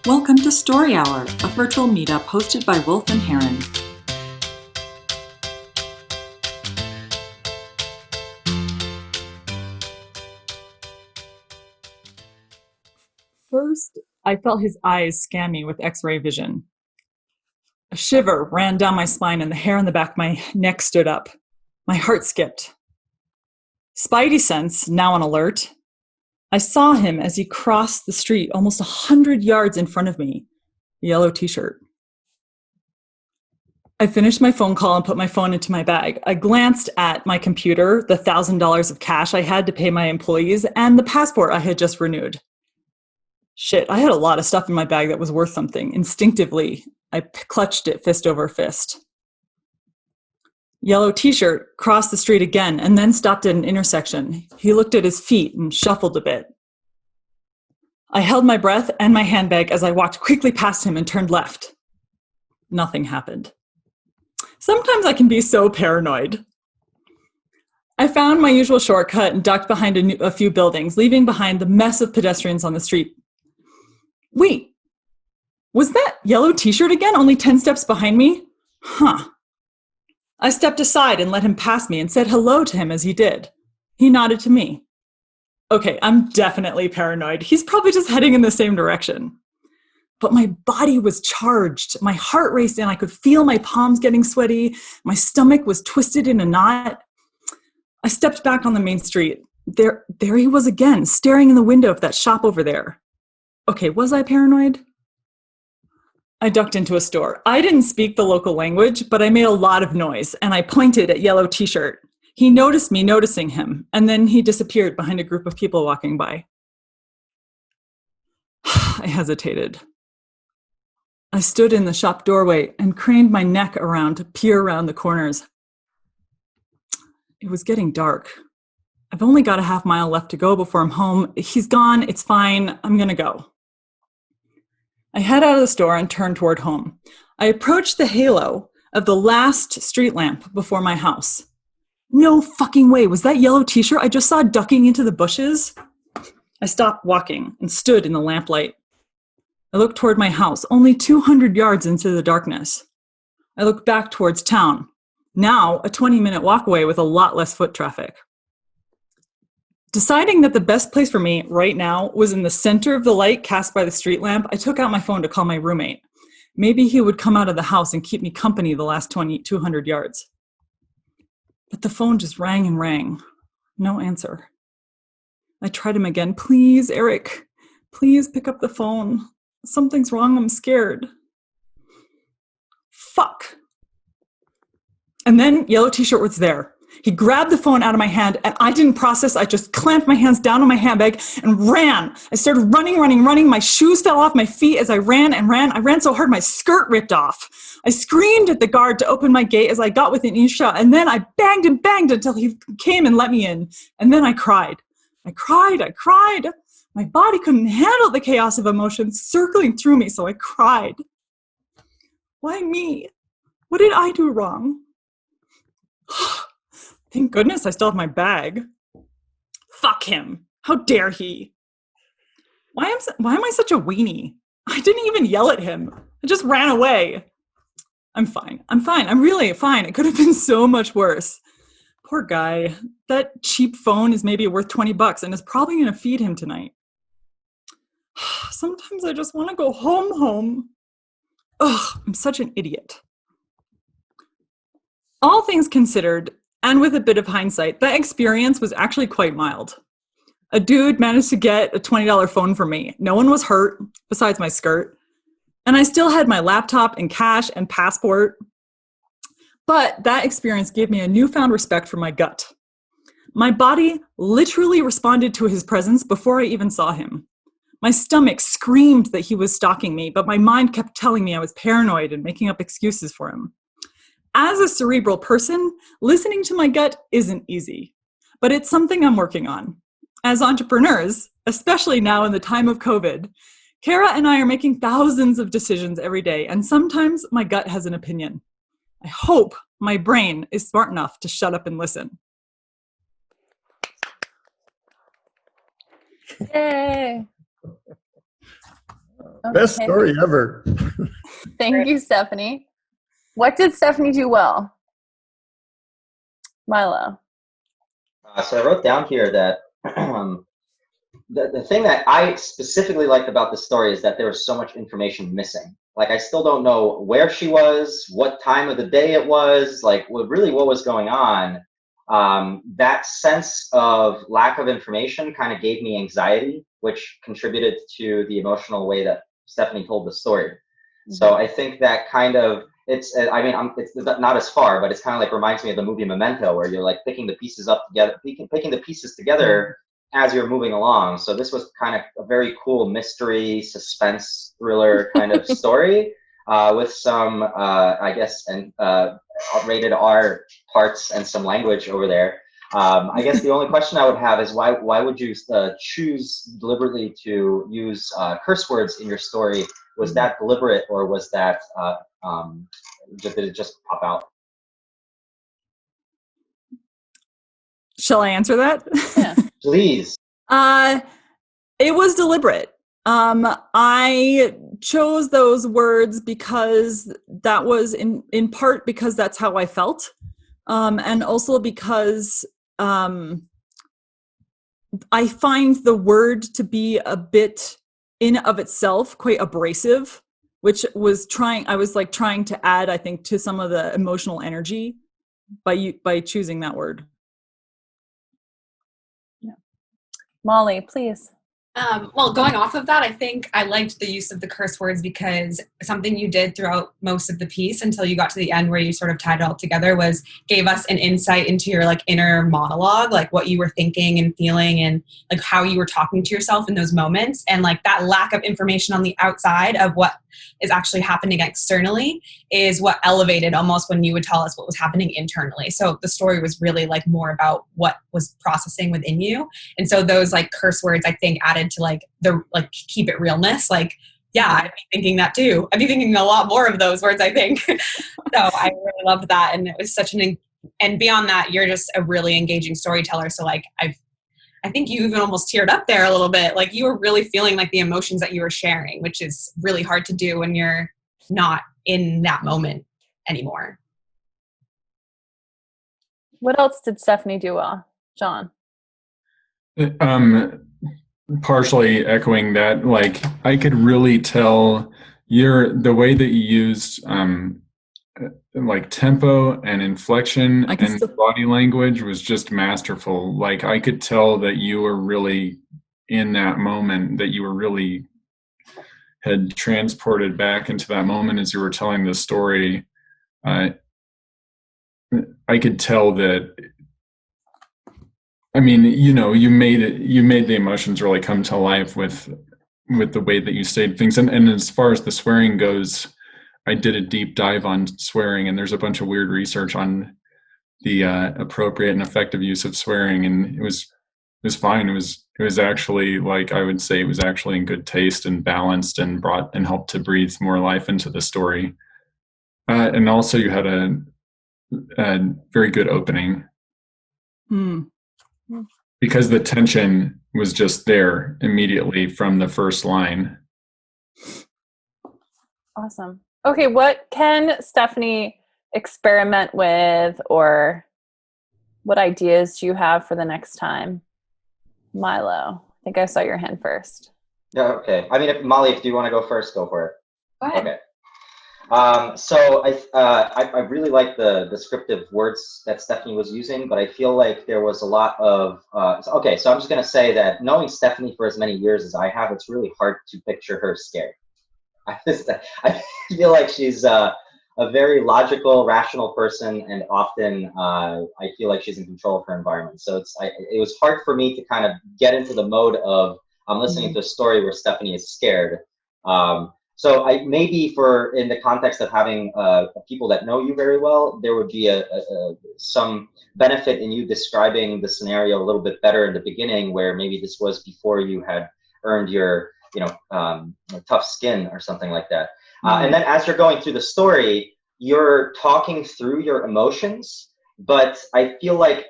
Welcome to Story Hour, a virtual meetup hosted by Wolf and Heron. First, I felt his eyes scan me with X-ray vision. A shiver ran down my spine and the hair on the back of my neck stood up. My heart skipped. Spidey sense, now on alert. I saw him as he crossed the street almost 100 yards in front of me, a yellow t-shirt. I finished my phone call and put my phone into my bag. I glanced at my computer, the $1,000 of cash I had to pay my employees, and the passport I had just renewed. Shit, I had a lot of stuff in my bag that was worth something. Instinctively, I clutched it fist over fist. Yellow t-shirt crossed the street again and then stopped at an intersection. He looked at his feet and shuffled a bit. I held my breath and my handbag as I walked quickly past him and turned left. Nothing happened. Sometimes I can be so paranoid. I found my usual shortcut and ducked behind a few buildings, leaving behind the mess of pedestrians on the street. Wait, was that yellow t-shirt again, only 10 steps behind me? Huh. I stepped aside and let him pass me and said hello to him as he did. He nodded to me. Okay, I'm definitely paranoid. He's probably just heading in the same direction. But my body was charged. My heart raced and I could feel my palms getting sweaty. My stomach was twisted in a knot. I stepped back on the main street. There he was again, staring in the window of that shop over there. Okay, was I paranoid? I ducked into a store. I didn't speak the local language, but I made a lot of noise, and I pointed at yellow t-shirt. He noticed me noticing him, and then he disappeared behind a group of people walking by. I hesitated. I stood in the shop doorway and craned my neck around to peer around the corners. It was getting dark. I've only got a half mile left to go before I'm home. He's gone. It's fine. I'm going to go. I head out of the store and turn toward home. I approached the halo of the last street lamp before my house. No fucking way. Was that yellow t-shirt I just saw ducking into the bushes? I stopped walking and stood in the lamplight. I looked toward my house, only 200 yards into the darkness. I looked back towards town, now a 20-minute walk away with a lot less foot traffic. Deciding that the best place for me right now was in the center of the light cast by the street lamp, I took out my phone to call my roommate. Maybe he would come out of the house and keep me company the last 200 yards. But the phone just rang and rang. No answer. I tried him again. Please, Eric, please pick up the phone. Something's wrong. I'm scared. Fuck. And then yellow t-shirt was there. He grabbed the phone out of my hand and I didn't process. I just clamped my hands down on my handbag and ran. I started running. My shoes fell off my feet as I ran and ran. I ran so hard my skirt ripped off. I screamed at the guard to open my gate as I got within earshot, and then I banged and banged until he came and let me in. And then I cried. I cried. My body couldn't handle the chaos of emotions circling through me, so I cried. Why me? What did I do wrong? Thank goodness I still have my bag. Fuck him. How dare he? Why am I such a weenie? I didn't even yell at him. I just ran away. I'm fine. I'm really fine. It could have been so much worse. Poor guy. That cheap phone is maybe worth $20 and is probably going to feed him tonight. Sometimes I just want to go home. Ugh, I'm such an idiot. All things considered, and with a bit of hindsight, that experience was actually quite mild. A dude managed to get a $20 phone for me. No one was hurt, besides my skirt. And I still had my laptop and cash and passport. But that experience gave me a newfound respect for my gut. My body literally responded to his presence before I even saw him. My stomach screamed that he was stalking me, but my mind kept telling me I was paranoid and making up excuses for him. As a cerebral person, listening to my gut isn't easy, but it's something I'm working on. As entrepreneurs, especially now in the time of COVID, Kara and I are making thousands of decisions every day, and sometimes my gut has an opinion. I hope my brain is smart enough to shut up and listen. Yay! Best story ever. Thank you, Stephanie. What did Stephanie do well? Milo. So I wrote down here that the thing that I specifically liked about the story is that there was so much information missing. Like, I still don't know where she was, what time of the day it was, like what was going on. That sense of lack of information kind of gave me anxiety, which contributed to the emotional way that Stephanie told the story. Mm-hmm. So I think that kind of, it's not as far, but it's kind of like reminds me of the movie Memento, where you're like picking the pieces up together, picking the pieces together as you're moving along. So this was kind of a very cool mystery, suspense, thriller kind of story with some, rated R parts and some language over there. I guess the only question I would have is why would you choose deliberately to use curse words in your story? Was that deliberate, or was that did it just pop out? Shall I answer that? Yeah. Please. It was deliberate. I chose those words because that was in part because that's how I felt. And also because I find the word to be a bit in of itself quite abrasive, which I was trying to add, I think, to some of the emotional energy by choosing that word. Yeah. Molly, please. Well, going off of that, I think I liked the use of the curse words because something you did throughout most of the piece until you got to the end where you sort of tied it all together gave us an insight into your inner monologue, like what you were thinking and feeling and like how you were talking to yourself in those moments. And like that lack of information on the outside of what is actually happening externally is what elevated almost when you would tell us what was happening internally. So the story was really more about what was processing within you. And so those curse words, I think, added to the keep it realness. Yeah, I'd be thinking that too. I'd be thinking a lot more of those words, I think. So I really loved that. And it was and beyond that, you're just a really engaging storyteller. So I think you even almost teared up there a little bit. You were really feeling the emotions that you were sharing, which is really hard to do when you're not in that moment anymore. What else did Stephanie do well? John? Partially echoing that, I could really tell the way that you used tempo and inflection and body language was just masterful. I could tell that you were really in that moment, that you were really had transported back into that moment as you were telling the story. I could tell that. I mean, you made the emotions really come to life with the way that you stated things. And as far as the swearing goes, I did a deep dive on swearing, and there's a bunch of weird research on the appropriate and effective use of swearing, and it was fine. It was actually, I would say, it was actually in good taste and balanced and brought and helped to breathe more life into the story. And also, you had a very good opening. Because the tension was just there immediately from the first line. Awesome. Okay, what can Stephanie experiment with, or what ideas do you have for the next time? Milo, I think I saw your hand first. Yeah, okay. I mean, Molly, if you want to go first, go for it. Go ahead. Okay. So I really like the descriptive words that Stephanie was using, but I feel like there was a lot of, okay, so I'm just going to say that knowing Stephanie for as many years as I have, it's really hard to picture her scared. I feel like she's a very logical, rational person, and often I feel like she's in control of her environment. So it was hard for me to kind of get into the mode of I'm listening to a story where Stephanie is scared. So maybe in the context of having people that know you very well, there would be some benefit in you describing the scenario a little bit better in the beginning, where maybe this was before you had earned your tough skin or something like that. And then as you're going through the story, you're talking through your emotions. But I feel like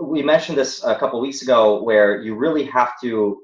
we mentioned this a couple weeks ago, where you really have to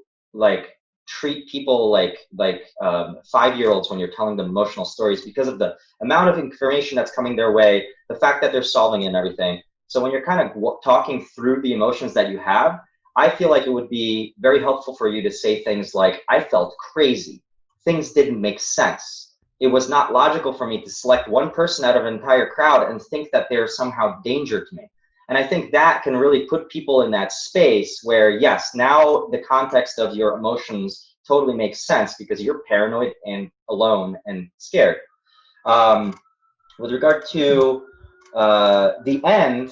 treat people like 5-year-olds when you're telling them emotional stories because of the amount of information that's coming their way, the fact that they're solving it and everything. So when you're kind of talking through the emotions that you have, I feel like it would be very helpful for you to say things like, I felt crazy. Things didn't make sense. It was not logical for me to select one person out of an entire crowd and think that they're somehow danger to me. And I think that can really put people in that space where, yes, now the context of your emotions totally makes sense because you're paranoid and alone and scared. With regard to the end,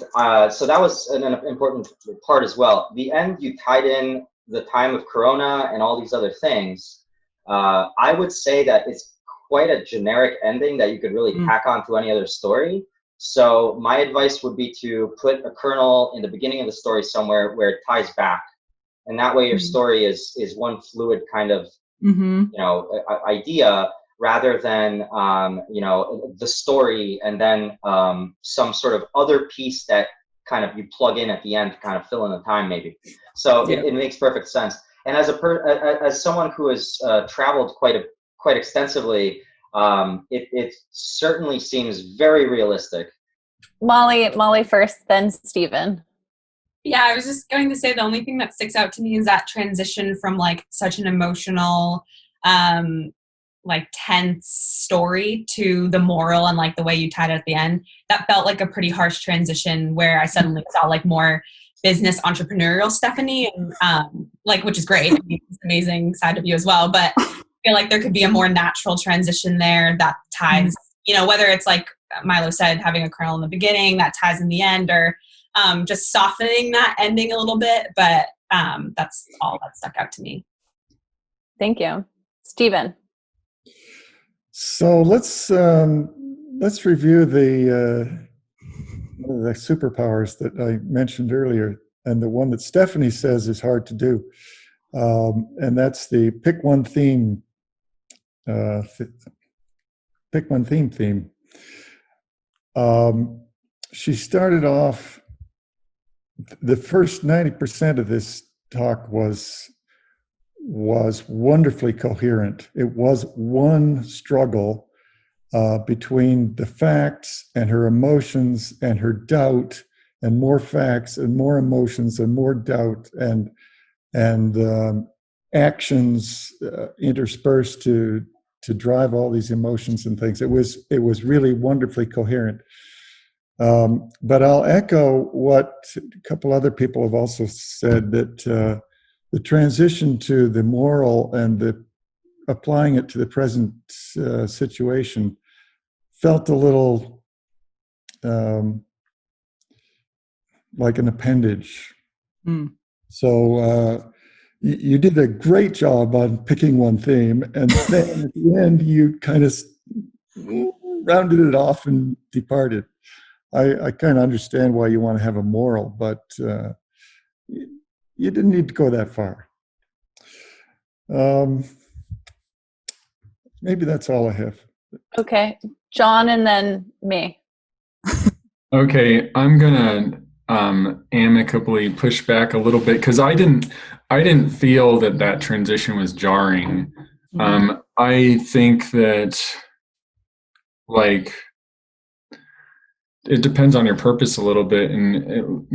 so that was an important part as well. The end, you tied in the time of Corona and all these other things. I would say that it's quite a generic ending that you could really tack on to any other story. So my advice would be to put a kernel in the beginning of the story somewhere where it ties back. And that way your story is one fluid kind of, idea rather than, the story and then some sort of other piece that kind of you plug in at the end to kind of fill in the time maybe. So it makes perfect sense. And as someone who has traveled quite extensively, it certainly seems very realistic. Molly first, then Stephen. Yeah, I was just going to say the only thing that sticks out to me is that transition from like such an emotional, like tense story to the moral and like the way you tied it at the end. That felt like a pretty harsh transition where I suddenly saw like more business entrepreneurial Stephanie and which is great. I mean, it's an amazing side of you as well, but I feel like there could be a more natural transition there that ties, whether it's like Milo said, having a kernel in the beginning that ties in the end, or just softening that ending a little bit. But that's all that stuck out to me. Thank you. Stephen. So let's review the superpowers that I mentioned earlier, and the one that Stephanie says is hard to do, and that's the pick one theme. Pick one theme. She started off. The first 90% of this talk was wonderfully coherent. It was one struggle between the facts and her emotions and her doubt, and more facts and more emotions and more doubt and actions interspersed to drive all these emotions and things. It was really wonderfully coherent. But I'll echo what a couple other people have also said, that the transition to the moral and the applying it to the present situation felt a little like an appendage. So you did a great job on picking one theme, and then at the end you kind of rounded it off and departed. I kind of understand why you want to have a moral, but you didn't need to go that far. Maybe that's all I have. Okay. John and then me. Okay, I'm gonna amicably push back a little bit because I didn't feel that transition was jarring. I think that it depends on your purpose a little bit, and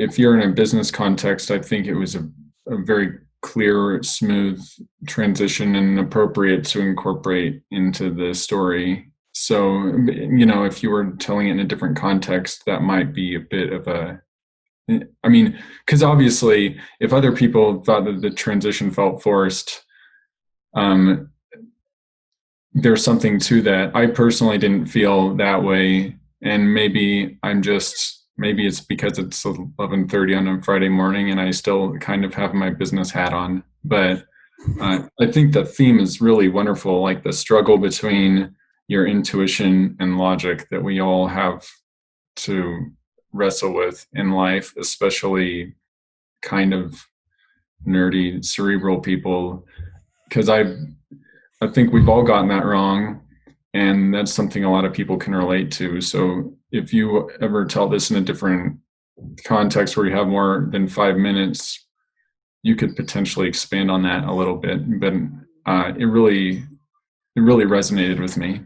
if you're in a business context, I think it was a very clear, smooth transition and appropriate to incorporate into the story. So, if you were telling it in a different context, that might be a bit of because obviously if other people thought that the transition felt forced, there's something to that. I personally didn't feel that way. And maybe it's because it's 11:30 on a Friday morning and I still kind of have my business hat on. But I think the theme is really wonderful, like the struggle between your intuition and logic that we all have to wrestle with in life, especially kind of nerdy, cerebral people, because I think we've all gotten that wrong. And that's something a lot of people can relate to. So if you ever tell this in a different context where you have more than 5 minutes, you could potentially expand on that a little bit, but it really resonated with me.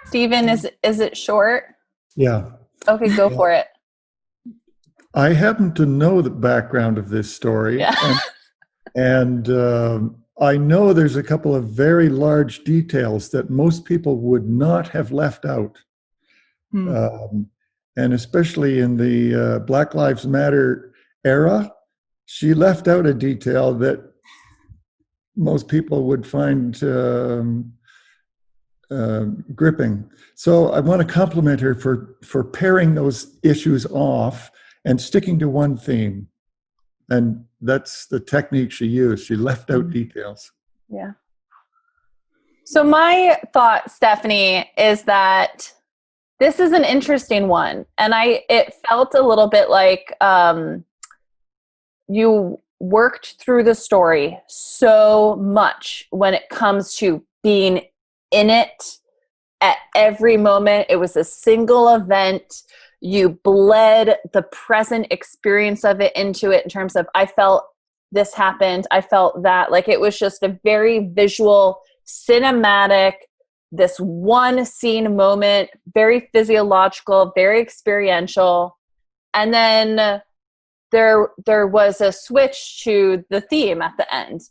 Stephen, is it short? Yeah. Okay, go for it. I happen to know the background of this story. Yeah. And I know there's a couple of very large details that most people would not have left out. And especially in the Black Lives Matter era, she left out a detail that most people would find gripping. So I want to compliment her for pairing those issues off and sticking to one theme. And that's the technique she used. She left out details. Yeah. So my thought, Stephanie, is that this is an interesting one. And it felt a little bit like you worked through the story so much when it comes to being in it at every moment. It was a single event. You bled the present experience of it into it in terms of, I felt this happened, I felt that. Like, it was just a very visual, cinematic, this one scene moment, very physiological, very experiential. And then there was a switch to the theme at the end,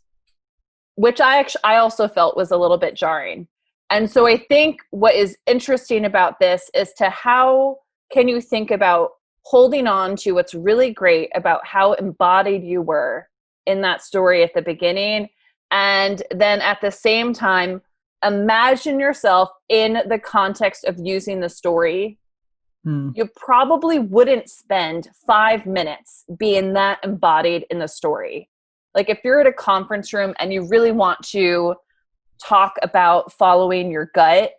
which I also felt was a little bit jarring. And so I think what is interesting about this is to how can you think about holding on to what's really great about how embodied you were in that story at the beginning, and then at the same time, imagine yourself in the context of using the story. You probably wouldn't spend 5 minutes being that embodied in the story. Like, if you're at a conference room and you really want to talk about following your gut,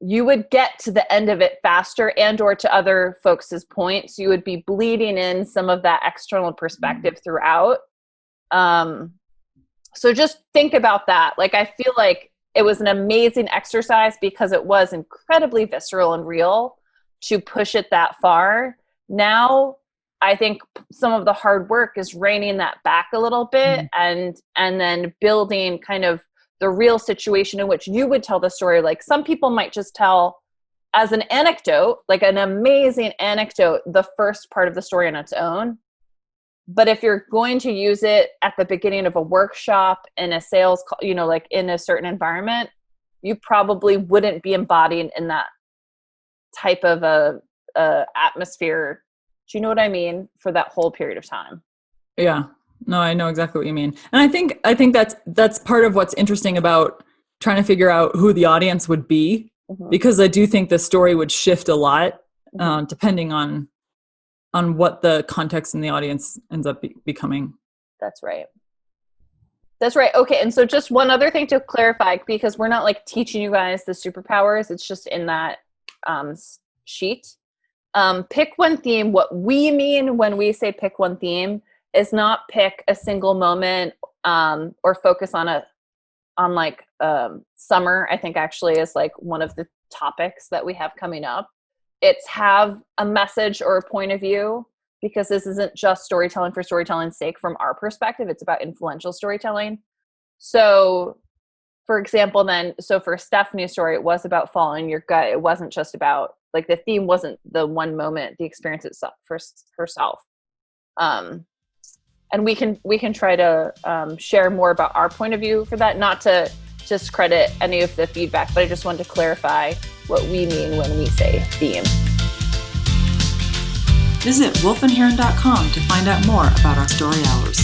you would get to the end of it faster, and or to other folks' points, you would be bleeding in some of that external perspective throughout. So just think about that. Like, I feel like it was an amazing exercise because it was incredibly visceral and real to push it that far. Now, I think some of the hard work is reining that back a little bit and then building kind of the real situation in which you would tell the story. Like, some people might just tell as an anecdote, like an amazing anecdote, the first part of the story on its own. But if you're going to use it at the beginning of a workshop, in a sales call, like in a certain environment, you probably wouldn't be embodying in that type of a atmosphere. Do you know what I mean? For that whole period of time. Yeah. No, I know exactly what you mean. And I think that's part of what's interesting about trying to figure out who the audience would be, because I do think the story would shift a lot depending on what the context in the audience ends up becoming. That's right. Okay. And so just one other thing to clarify, because we're not like teaching you guys the superpowers. It's just in that sheet. Pick one theme. What we mean when we say pick one theme is not pick a single moment or focus on summer, I think actually is like one of the topics that we have coming up. It's have a message or a point of view, because this isn't just storytelling for storytelling's sake from our perspective. It's about influential storytelling. So for example, for Stephanie's story, it was about following your gut. It wasn't just about, like, the theme wasn't the one moment, the experience itself for herself. And we can try to share more about our point of view for that, not to discredit any of the feedback, but I just wanted to clarify what we mean when we say theme. Visit wolfandheron.com to find out more about our story hours.